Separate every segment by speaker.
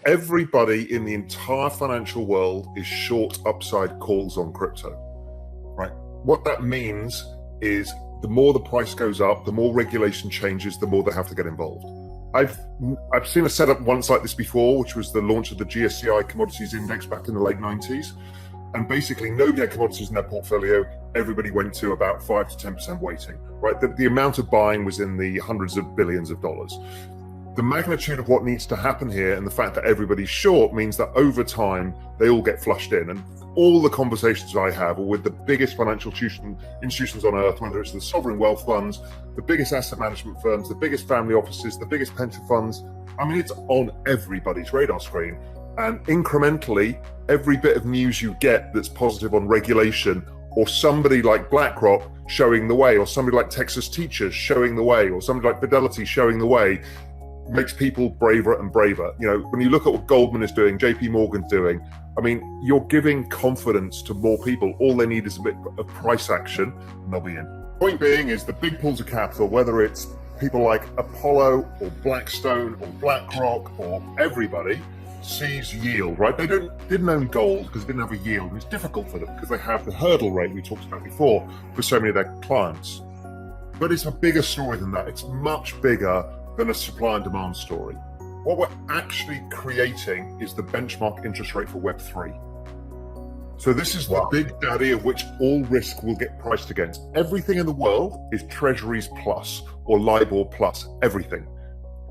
Speaker 1: everybody in the entire financial world is short upside calls on crypto, right? What that means is the more the price goes up, the more regulation changes, the more they have to get involved. I've seen a setup once like this before, which was the launch of the GSCI Commodities Index back in the late 90s. And basically nobody had commodities in their portfolio. Everybody went to about 5 to 10% weighting, right? The amount of buying was in the hundreds of billions of dollars. The magnitude of what needs to happen here and the fact that everybody's short means that over time, they all get flushed in. And all the conversations I have are with the biggest financial institutions on earth, whether it's the sovereign wealth funds, the biggest asset management firms, the biggest family offices, the biggest pension funds. I mean, it's on everybody's radar screen. And incrementally, every bit of news you get that's positive on regulation, or somebody like BlackRock showing the way, or somebody like Texas Teachers showing the way, or somebody like Fidelity showing the way, makes people braver and braver. You know, when you look at what Goldman is doing, JP Morgan's doing, I mean, you're giving confidence to more people. All they need is a bit of price action and they'll be in. Point being is the big pools of capital, whether it's people like Apollo or Blackstone or BlackRock or everybody, sees yield, right? They didn't own gold because they didn't have a yield. And it's difficult for them because they have the hurdle rate we talked about before for so many of their clients. But it's a bigger story than that. It's much bigger than a supply and demand story. What we're actually creating is the benchmark interest rate for Web3. So this is the big daddy of which all risk will get priced against. Everything in the world is Treasuries plus or LIBOR plus, everything.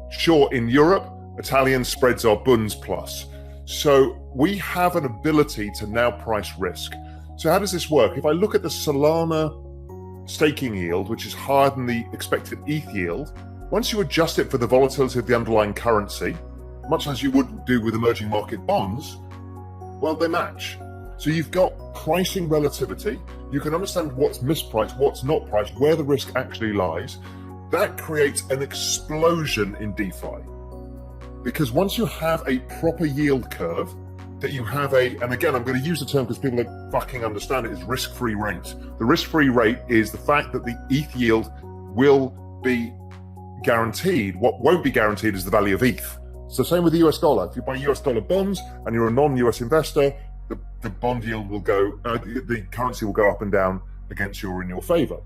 Speaker 1: Sure, in Europe, Italian spreads are Bunds plus. So we have an ability to now price risk. So how does this work? If I look at the Solana staking yield, which is higher than the expected ETH yield, once you adjust it for the volatility of the underlying currency, much as you would do with emerging market bonds, well, they match. So you've got pricing relativity. You can understand what's mispriced, what's not priced, where the risk actually lies. That creates an explosion in DeFi. Because once you have a proper yield curve, that you have and again, I'm going to use the term because people don't fucking understand it, is risk-free rate. The risk-free rate is the fact that the ETH yield will be guaranteed. What won't be guaranteed is the value of ETH. So same with the US dollar. If you buy US dollar bonds and you're a non-US investor, the bond yield will go, the currency will go up and down against you or in your favor.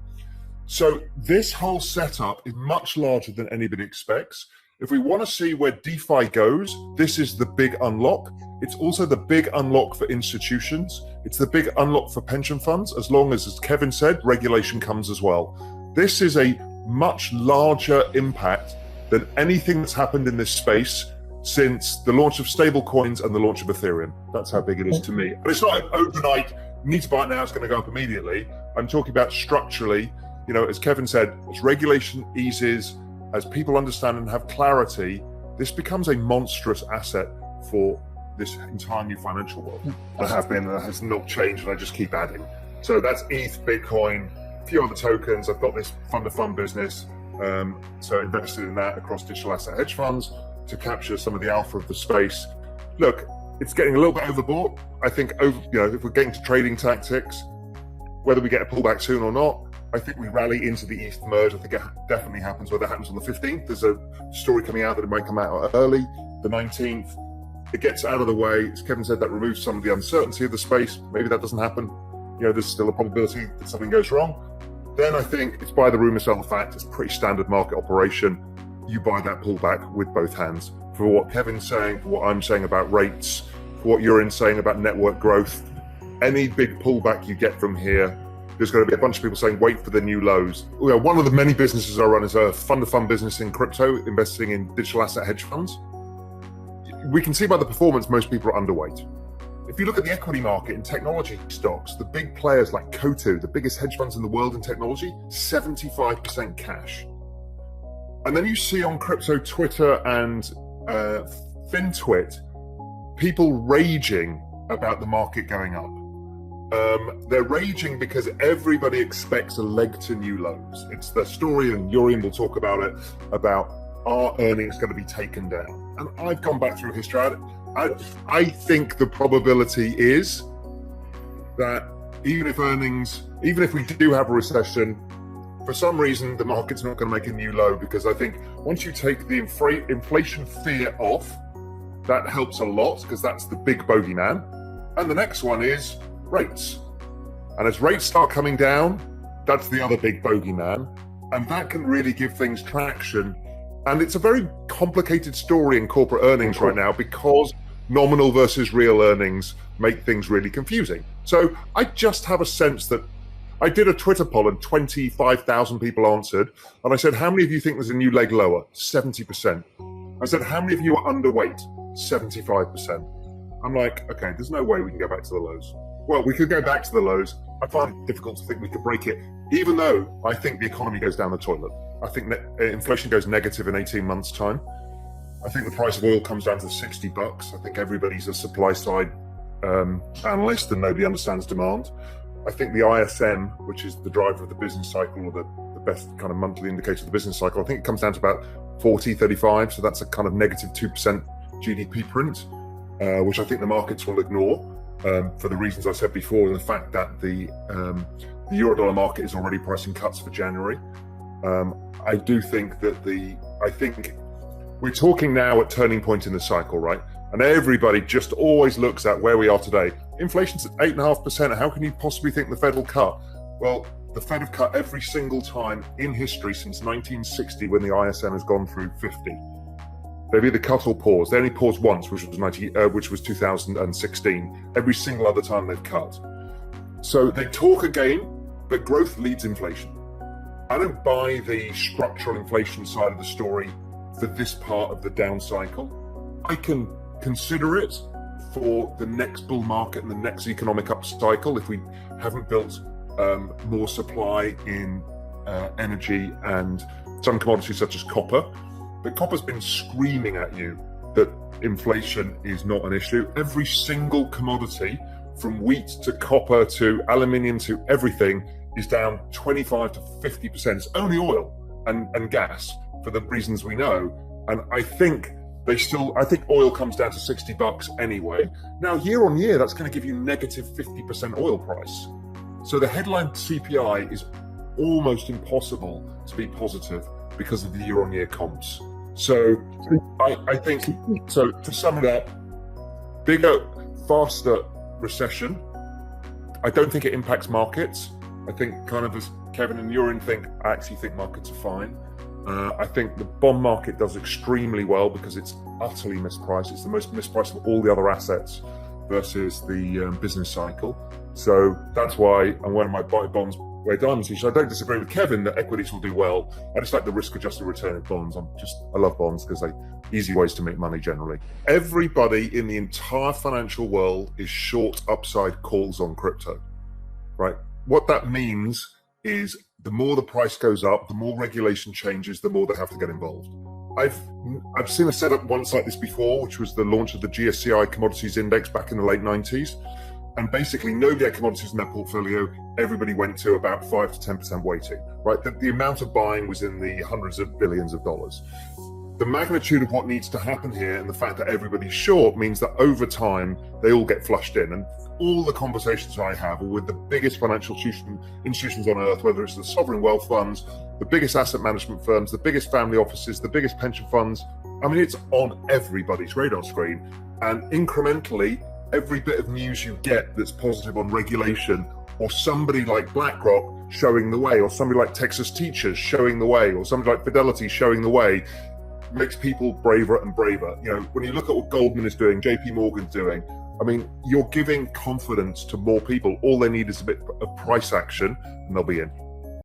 Speaker 1: So this whole setup is much larger than anybody expects. If we want to see where DeFi goes, this is the big unlock. It's also the big unlock for institutions. It's the big unlock for pension funds, as long as Kevin said, regulation comes as well. This is a much larger impact than anything that's happened in this space since the launch of stable coins and the launch of Ethereum. That's how big it is to me. But it's not like overnight, you need to buy it now, it's going to go up immediately. I'm talking about structurally, you know, as Kevin said, as regulation eases, as people understand and have clarity, this becomes a monstrous asset for this entire new financial world. That have been, that has not changed, and I just keep adding. So that's ETH, Bitcoin, a few other tokens. I've got this fund-to-fund business, so invested in that across digital asset hedge funds to capture some of the alpha of the space. Look, it's getting a little bit overbought. I think, if we're getting to trading tactics, whether we get a pullback soon or not, I think we rally into the ETH merge. I think it definitely happens. Whether it happens on the 15th, there's a story coming out that it might come out early, the 19th. It gets out of the way. As Kevin said, that removes some of the uncertainty of the space. Maybe that doesn't happen. There's still a probability that something goes wrong. Then I think it's buy the rumor, sell the fact. It's pretty standard market operation. You buy that pullback with both hands. For what Kevin's saying, for what I'm saying about rates, for what you're saying about network growth, any big pullback you get from here, there's going to be a bunch of people saying, wait for the new lows. One of the many businesses I run is a fund-to-fund business in crypto, investing in digital asset hedge funds. We can see by the performance, most people are underweight. If you look at the equity market in technology stocks, the big players like Cotu, the biggest hedge funds in the world in technology, 75% cash. And then you see on crypto Twitter and FinTwit, people raging about the market going up. They're raging because everybody expects a leg to new lows. It's the story, and Yurian will talk about it, about are earnings going to be taken down? And I've gone back through history. I think the probability is that even if we do have a recession, for some reason, the market's not going to make a new low, because I think once you take the inflation fear off, That helps a lot because that's the big bogeyman. And the next one is rates. And as rates start coming down, that's the other big bogeyman. And that can really give things traction. And it's a very complicated story in corporate earnings right now because nominal versus real earnings make things really confusing. So I just have a sense that I did a Twitter poll and 25,000 people answered. And I said, how many of you think there's a new leg lower? 70%. I said, how many of you are underweight? 75%. I'm like, okay, there's no way we can go back to the lows. Well, we could go back to the lows. I find it difficult to think we could break it, even though I think the economy goes down the toilet. I think that inflation goes negative in 18 months' time. I think the price of oil comes down to $60. I think everybody's a supply side analyst and nobody understands demand. I think the ISM, which is the driver of the business cycle, or the best kind of monthly indicator of the business cycle, I think it comes down to about 40, 35. So that's a kind of negative 2% GDP print, which I think the markets will ignore for the reasons I said before, and the fact that the Eurodollar market is already pricing cuts for January. I do think that I think we're talking now at turning point in the cycle, right? And everybody just always looks at where we are today. Inflation's at 8.5%. How can you possibly think the Fed will cut? Well, the Fed have cut every single time in history since 1960 when the ISM has gone through 50. They've either cut or paused. They only paused once, which was 2016. Every single other time they've cut. So they talk again, but growth leads inflation. I don't buy the structural inflation side of the story for this part of the down cycle. I can consider it for the next bull market and the next economic upcycle if we haven't built more supply in energy and some commodities such as copper. But copper's been screaming at you that inflation is not an issue. Every single commodity, from wheat to copper to aluminium to everything, is down 25 to 50%. It's only oil and gas for the reasons we know. And I think oil comes down to $60 anyway. Now, year on year, that's going to give you negative 50% oil price. So the headline CPI is almost impossible to be positive because of the year on year comps. So I think, so to sum it up, bigger, faster recession. I don't think it impacts markets. I think, kind of as Kevin and Urin think, I actually think markets are fine. I think the bond market does extremely well because it's utterly mispriced. It's the most mispriced of all the other assets versus the business cycle. So that's why I'm wearing my buy bonds, wear diamonds t-shirt. I don't disagree with Kevin that equities will do well. I just like the risk-adjusted return of bonds. I love bonds because they're easy ways to make money generally. Everybody in the entire financial world is short upside calls on crypto, right? What that means is the more the price goes up, the more regulation changes, the more they have to get involved. I've seen a setup once like this before, which was the launch of the GSCI Commodities Index back in the late 90s. And basically nobody had commodities in their portfolio. Everybody went to about 5 to 10% weighting, right? The amount of buying was in the hundreds of billions of dollars. The magnitude of what needs to happen here and the fact that everybody's short means that over time, they all get flushed in. And all the conversations I have are with the biggest financial institutions on earth, whether it's the sovereign wealth funds, the biggest asset management firms, the biggest family offices, the biggest pension funds. I mean, it's on everybody's radar screen. And incrementally, every bit of news you get that's positive on regulation, or somebody like BlackRock showing the way, or somebody like Texas Teachers showing the way, or somebody like Fidelity showing the way, makes people braver and braver. You know, when you look at what Goldman is doing, JP Morgan's doing, I mean, you're giving confidence to more people. All they need is a bit of price action and they'll be in.